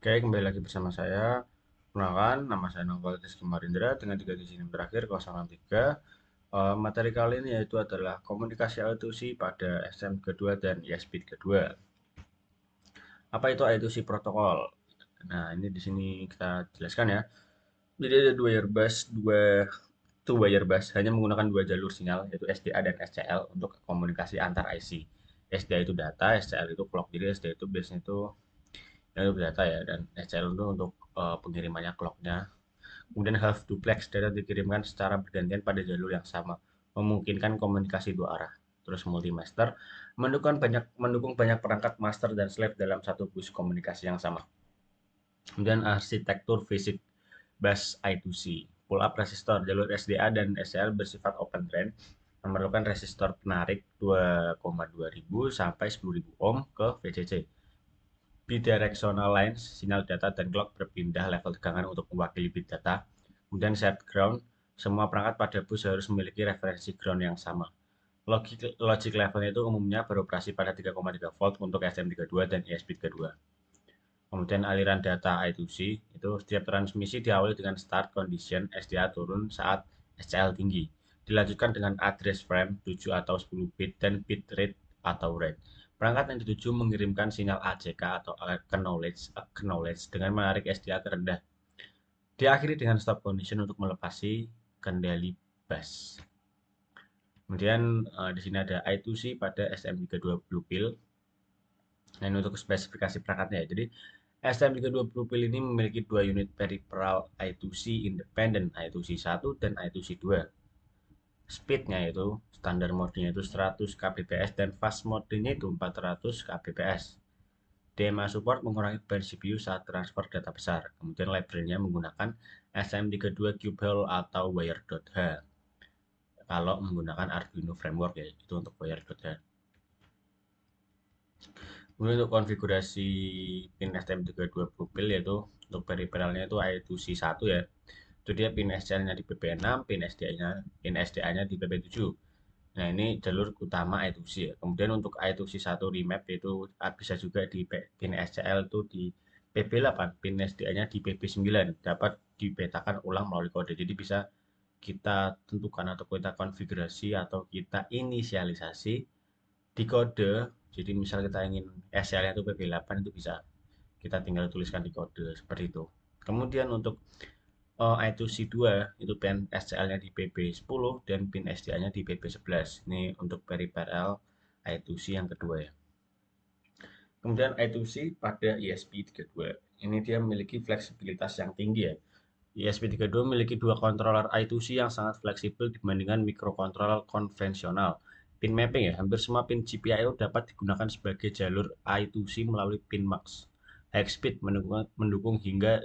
Oke, kembali lagi bersama saya. Perkenalkan, nama saya Nongol Rizky Marindra dengan 3 digit NIM terakhir 063. Materi kali ini yaitu adalah komunikasi I2C pada SM32 dan ISP 32. Apa itu I2C protokol? Nah, ini di sini kita jelaskan ya. Jadi ada dua wire bus hanya menggunakan dua jalur sinyal yaitu SDA dan SCL untuk komunikasi antar IC. SDA itu data, SCL itu clock. Jadi SDA itu biasanya itu data ya, dan SCL itu untuk pengirimannya clocknya. Kemudian half duplex, data dikirimkan secara bergantian pada jalur yang sama, memungkinkan komunikasi dua arah. Terus multimaster mendukung banyak perangkat master dan slave dalam satu bus komunikasi yang sama. Kemudian arsitektur fisik bus I2C. Pull up resistor, jalur SDA dan SCL bersifat open drain, memerlukan resistor penarik 2,2 ribu sampai 10.000 ohm ke VCC. Bidirectional lines, sinyal data dan clock berpindah level tegangan untuk mewakili bit data. Kemudian set ground, semua perangkat pada bus harus memiliki referensi ground yang sama. Logic levelnya itu umumnya beroperasi pada 3,3 volt untuk SM32 dan ESP32. Kemudian aliran data I2C, itu setiap transmisi diawali dengan start condition SDA turun saat SCL tinggi. Dilanjutkan dengan address frame 7 atau 10 bit dan bit rate atau rate. Perangkat yang dituju mengirimkan sinyal ACK atau acknowledge dengan menarik SDA terendah. Diakhiri dengan stop condition untuk melepasi kendali bus. Kemudian di sini ada I2C pada SM320 pil. Nah, ini untuk spesifikasi perangkatnya ya. Jadi SM320 pil ini memiliki dua unit peripheral I2C independent, I2C 1 dan I2C 2. Speednya itu standar modenya itu 100 kbps dan fast modenya itu 400 kbps. DMA support mengurangi beban CPU saat transfer data besar. Kemudian library-nya menggunakan SM32 Cubehall atau Wire.h. Kalau menggunakan Arduino Framework ya, itu untuk Wire.h. Kemudian untuk konfigurasi pin STM320 pil yaitu untuk peripheralnya itu I2C 1 ya. Itu dia pin SCL-nya di PP6, pin SDA-nya di PP7. Nah, ini jalur utama I2C ya. Kemudian untuk I2C 1 remap itu bisa juga di pin SCL itu di PP8, pin SDA-nya di PP9. Dapat dipetakan ulang melalui kode. Jadi bisa kita tentukan atau kita konfigurasi atau kita inisialisasi di kode. Jadi misal kita ingin SCL-nya itu PP8 itu bisa kita tinggal tuliskan di kode seperti itu. Kemudian untuk I2C2 itu pin SCL-nya di PP10 dan pin SDA-nya di PP11. Ini untuk peripheral I2C yang kedua ya. Kemudian I2C pada ESP32. Ini dia memiliki fleksibilitas yang tinggi ya. ESP32 memiliki dua controller I2C yang sangat fleksibel dibandingkan mikrokontroller konvensional. Pin mapping ya, hampir semua pin GPIO dapat digunakan sebagai jalur I2C melalui pin max. High speed mendukung hingga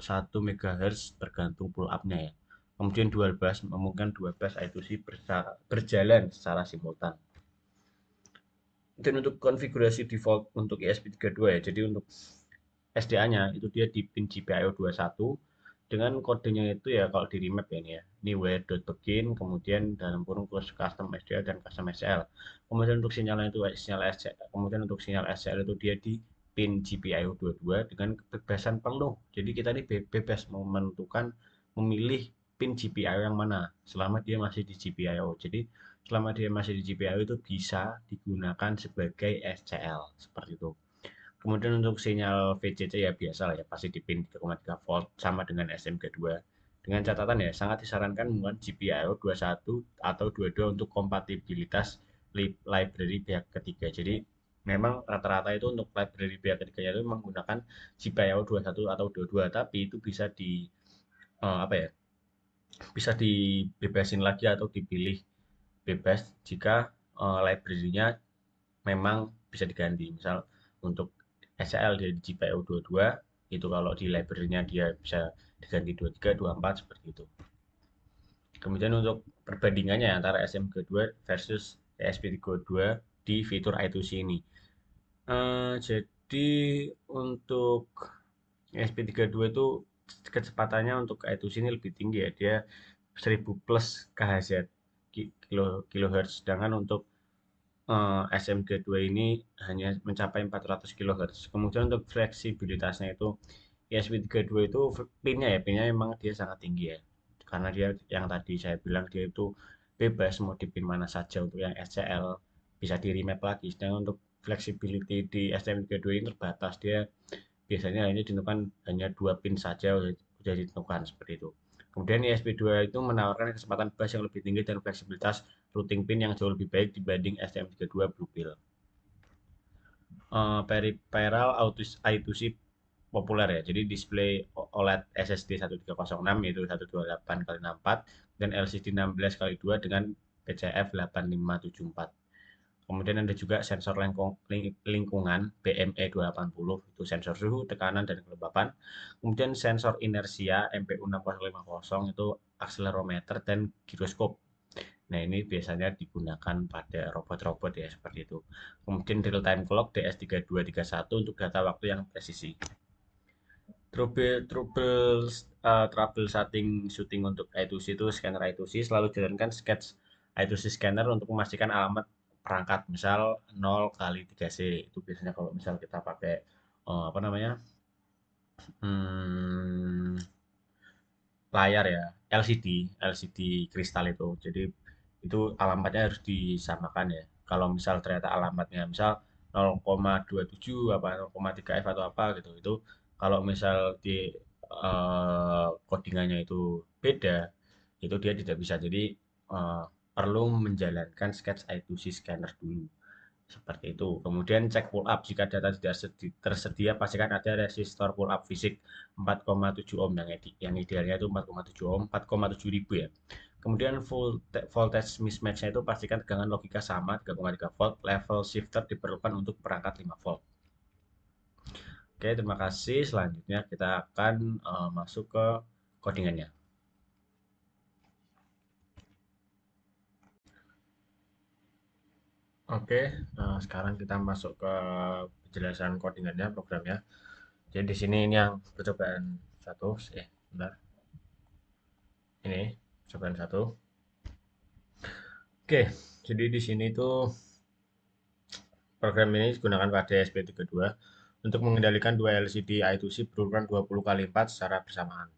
1 MHz tergantung pull up-nya ya. Kemudian dual bus memungkinkan dua bus I2C berjalan secara simultan. Dan untuk konfigurasi default untuk ESP32 ya, jadi untuk SDA-nya itu dia di pin GPIO 21 dengan kodenya itu ya kalau di remap ya ini ya. Ini wire.begin, kemudian dalam kurung custom SDA dan custom SCL. Kemudian untuk sinyalnya itu sinyal SCL, kemudian untuk sinyal SCL itu dia di pin GPIO 22 dengan kebebasan penuh. Jadi kita ini bebas menentukan memilih pin GPIO yang mana selama dia masih di GPIO. Jadi selama dia masih di GPIO itu bisa digunakan sebagai SCL seperti itu. Kemudian untuk sinyal VCC ya biasa lah ya, pasti di pin 3,3 volt sama dengan SMK2. Dengan catatan ya, sangat disarankan menggunakan GPIO 21 atau 22 untuk kompatibilitas library pihak ketiga. Jadi memang rata-rata itu untuk library pihak ketiganya itu menggunakan GPIO 21 atau 22, tapi itu bisa apa ya? Bisa dibebasin lagi atau dipilih bebas jika library-nya memang bisa diganti. Misal untuk SCL dia di GPIO 22, itu kalau di library-nya dia bisa diganti 23, 24 seperti itu. Kemudian untuk perbandingannya antara SMG2 versus ESP32 di fitur I2C ini. Jadi untuk ESP32 itu kecepatannya untuk I2C ini lebih tinggi ya. Dia 1000 plus KHZ kilohertz. Sedangkan untuk SMG2 ini hanya mencapai 400 kHz. Kemudian untuk fleksibilitasnya itu ESP32 itu pinnya memang dia sangat tinggi ya. Karena dia yang tadi saya bilang dia itu bebas mau dipin mana saja untuk yang SCL bisa di remap lagi. Sedangkan untuk flexibility di STM32 ini terbatas. Dia biasanya hanya ditentukan hanya 2 pin saja sudah ditentukan seperti itu. Kemudian ESP2 itu menawarkan kecepatan bus yang lebih tinggi dan fleksibilitas routing pin yang jauh lebih baik dibanding STM32 Blue Pill. Peripheral I2C populer ya. Jadi display OLED SSD 1306 yaitu 128x64 dan LCD 16x2 dengan PCF 8574. Kemudian ada juga sensor lingkungan BME 280 itu sensor suhu, tekanan dan kelembapan. Kemudian sensor inersia MPU 6050 itu akselerometer dan giroskop. Nah, ini biasanya digunakan pada robot-robot ya seperti itu. Kemudian real time clock DS3231 untuk data waktu yang presisi. Trouble setting shooting untuk I2C itu scanner I2C selalu jalankan sketch I2C scanner untuk memastikan alamat perangkat misal 0x3C itu biasanya kalau misal kita pakai apa namanya hmm, layar ya LCD kristal itu jadi itu alamatnya harus disamakan ya kalau misal ternyata alamatnya misal 0,27 apa 0,3 F atau apa gitu itu kalau misal di codingannya itu beda itu dia tidak bisa jadi perlu menjalankan sketch I2C scanner dulu seperti itu. Kemudian cek pull up jika data tidak tersedia pastikan ada resistor pull up fisik 4,7 ohm yang idealnya itu 4,7 ohm 4,7 ribu ya. Kemudian voltage mismatch-nya itu pastikan tegangan logika sama 3,3 volt, level shifter diperlukan untuk perangkat 5 volt. Oke, terima kasih. Selanjutnya kita akan masuk ke codingannya. Oke, sekarang kita masuk ke penjelasan codingannya, programnya. Jadi di sini ini yang percobaan satu, bentar. Ini percobaan satu. Oke, jadi di sini tuh program ini digunakan pada SP32 untuk mengendalikan dua LCD I2C berukuran 20 kali 4 secara bersamaan.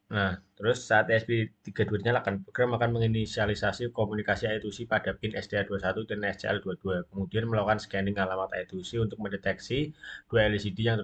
Nah, terus saat ESP32 dinyalakan, program akan menginisialisasi komunikasi I2C pada pin SDA21 dan SCL22, kemudian melakukan scanning alamat I2C untuk mendeteksi dua LCD yang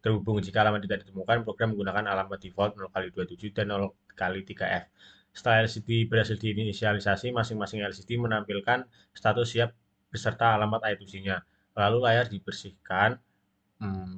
terhubung. Jika alamat tidak ditemukan, program menggunakan alamat default 0x27 dan 0x3F. Setelah LCD berhasil diinisialisasi, masing-masing LCD menampilkan status siap beserta alamat I2C-nya. Lalu layar dibersihkan.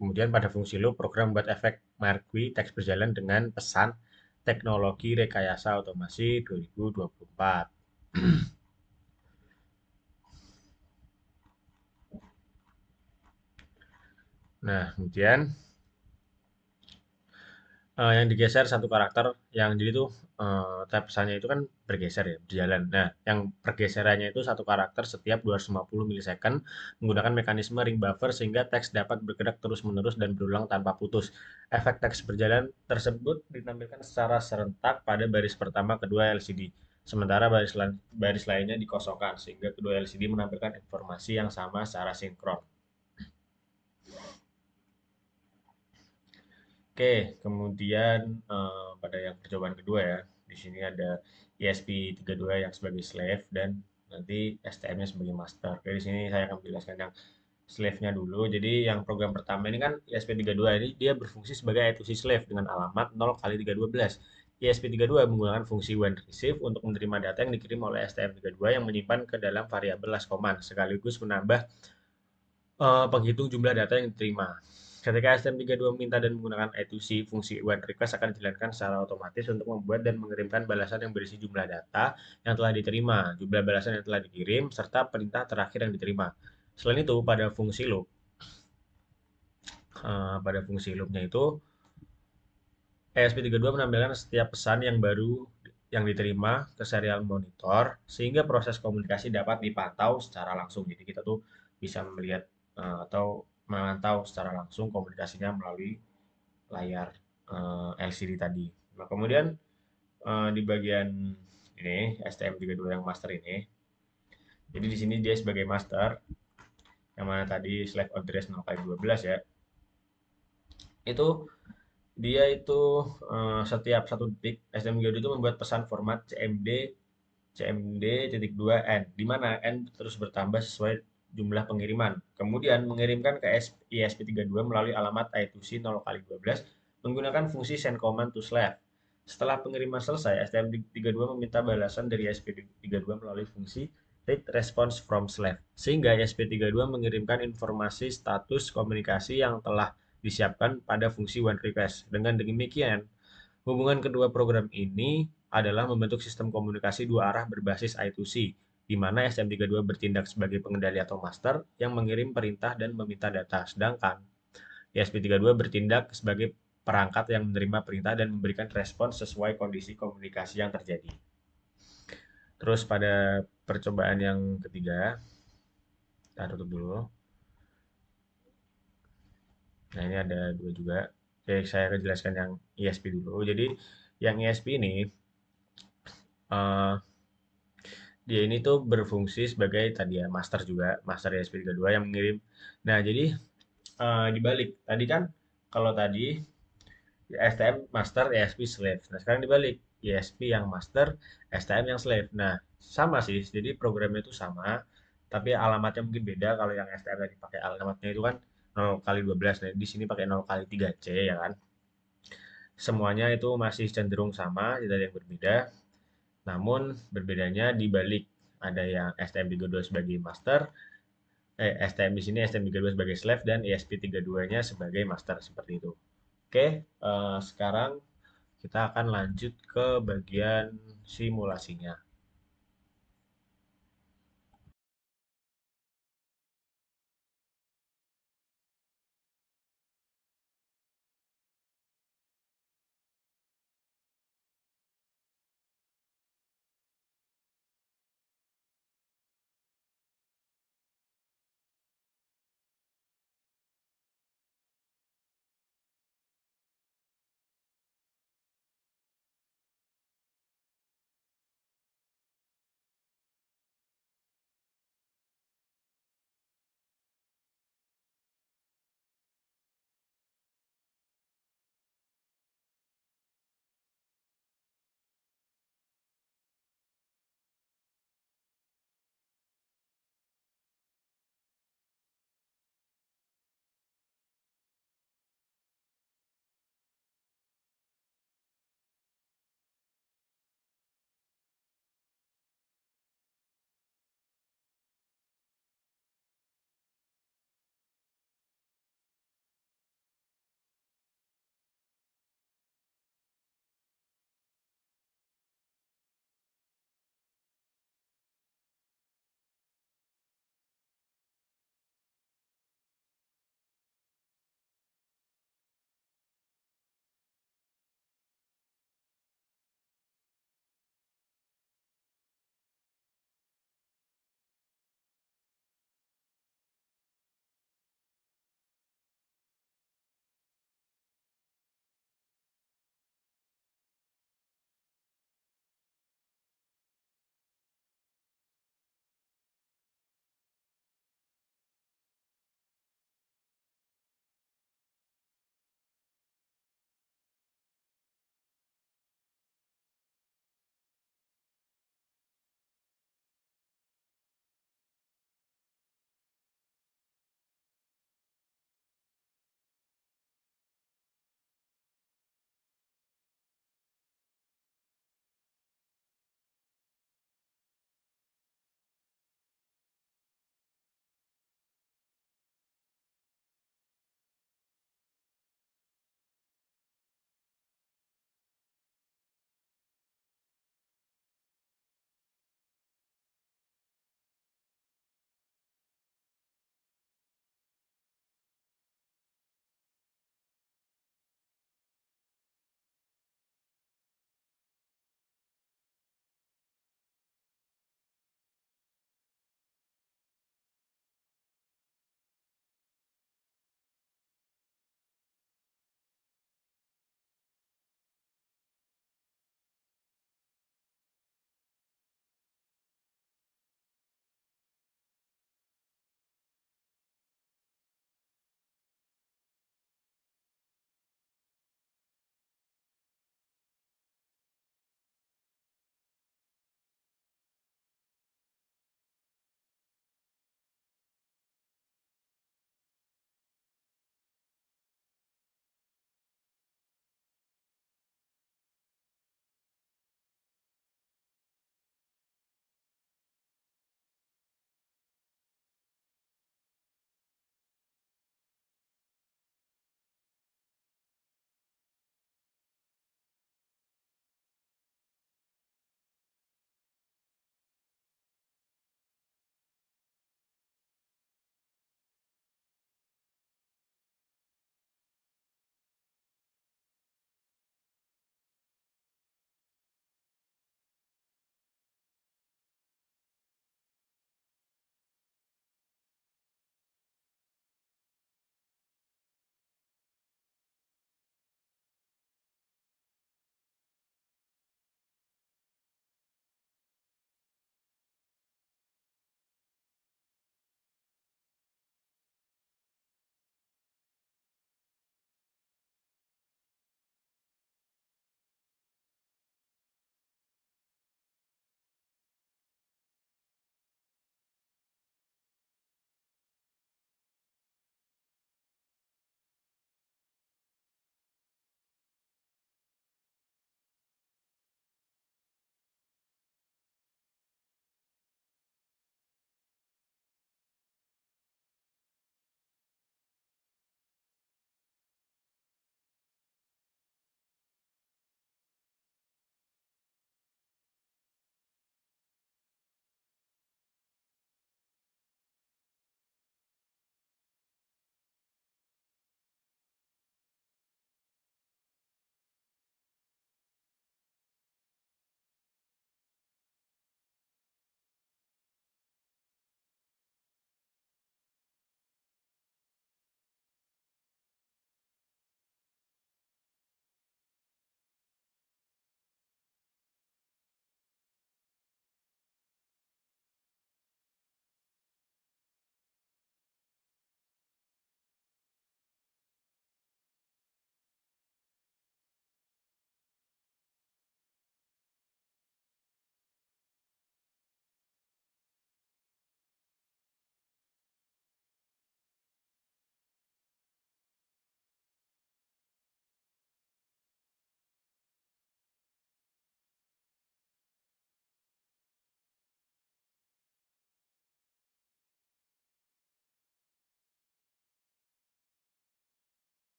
Kemudian pada fungsi loop, program membuat efek marquee teks berjalan dengan pesan teknologi rekayasa otomasi 2024. Nah, kemudian yang digeser satu karakter yang jadi tuh tab pesannya itu kan bergeser ya, berjalan. Nah, yang pergeserannya itu satu karakter setiap 250 milisecond menggunakan mekanisme ring buffer sehingga teks dapat bergerak terus-menerus dan berulang tanpa putus. Efek teks berjalan tersebut ditampilkan secara serentak pada baris pertama kedua LCD. Sementara baris lainnya dikosongkan sehingga kedua LCD menampilkan informasi yang sama secara sinkron. Oke, kemudian pada yang percobaan kedua ya, di sini ada ESP32 yang sebagai slave dan nanti STM-nya sebagai master. Oke, di sini saya akan menjelaskan yang slave-nya dulu. Jadi yang program pertama ini kan ESP32 ini dia berfungsi sebagai I2C slave dengan alamat 0x312. ESP32 menggunakan fungsi when receive untuk menerima data yang dikirim oleh STM32 yang menyimpan ke dalam variabel last command sekaligus menambah penghitung jumlah data yang diterima. Ketika STM32 meminta dan menggunakan I2C, fungsi when request akan dijalankan secara otomatis untuk membuat dan mengirimkan balasan yang berisi jumlah data yang telah diterima, jumlah balasan yang telah dikirim, serta perintah terakhir yang diterima. Selain itu, pada fungsi loopnya itu, ESP32 menampilkan setiap pesan yang baru yang diterima ke serial monitor, sehingga proses komunikasi dapat dipantau secara langsung. Jadi kita tuh bisa melihat atau memantau secara langsung komunikasinya melalui layar LCD tadi. Nah, kemudian di bagian ini STM32 yang master ini Jadi di sini dia sebagai master, yang mana tadi slave address 0 kali 12 ya. Itu dia itu setiap satu detik STM32 itu membuat pesan format CMD.2N, di mana N terus bertambah sesuai jumlah pengiriman. Kemudian mengirimkan ke ISP32 melalui alamat I2C 0 kali 12 menggunakan fungsi send command to slave. Setelah pengiriman selesai, STM32 meminta balasan dari ISP32 melalui fungsi read response from slave. Sehingga ISP32 mengirimkan informasi status komunikasi yang telah disiapkan pada fungsi one request. Dengan demikian, hubungan kedua program ini adalah membentuk sistem komunikasi dua arah berbasis I2C, di mana STM32 bertindak sebagai pengendali atau master yang mengirim perintah dan meminta data, sedangkan ESP32 bertindak sebagai perangkat yang menerima perintah dan memberikan respons sesuai kondisi komunikasi yang terjadi. Terus pada percobaan yang ketiga, kita tutup dulu. Nah, ini ada dua juga. Oke, saya akan jelaskan yang ESP dulu. Jadi, yang ESP ini, eh, dia ini tuh berfungsi sebagai tadi ya, master juga, master ESP32 yang mengirim. Nah, jadi dibalik. Tadi kan, kalau tadi STM master, ESP slave. Nah, sekarang dibalik. ESP yang master, STM yang slave. Nah, sama sih. Jadi programnya itu sama, tapi alamatnya mungkin beda. Kalau yang STM tadi pakai alamatnya itu kan 0 kali 12. Nah, di sini pakai 0 kali 3C ya kan. Semuanya itu masih cenderung sama, tidak ada yang berbeda. Namun berbedanya di balik. Ada yang STM32 sebagai master, STM di sini STM32 sebagai slave dan ESP32-nya sebagai master seperti itu. Oke, sekarang kita akan lanjut ke bagian simulasinya.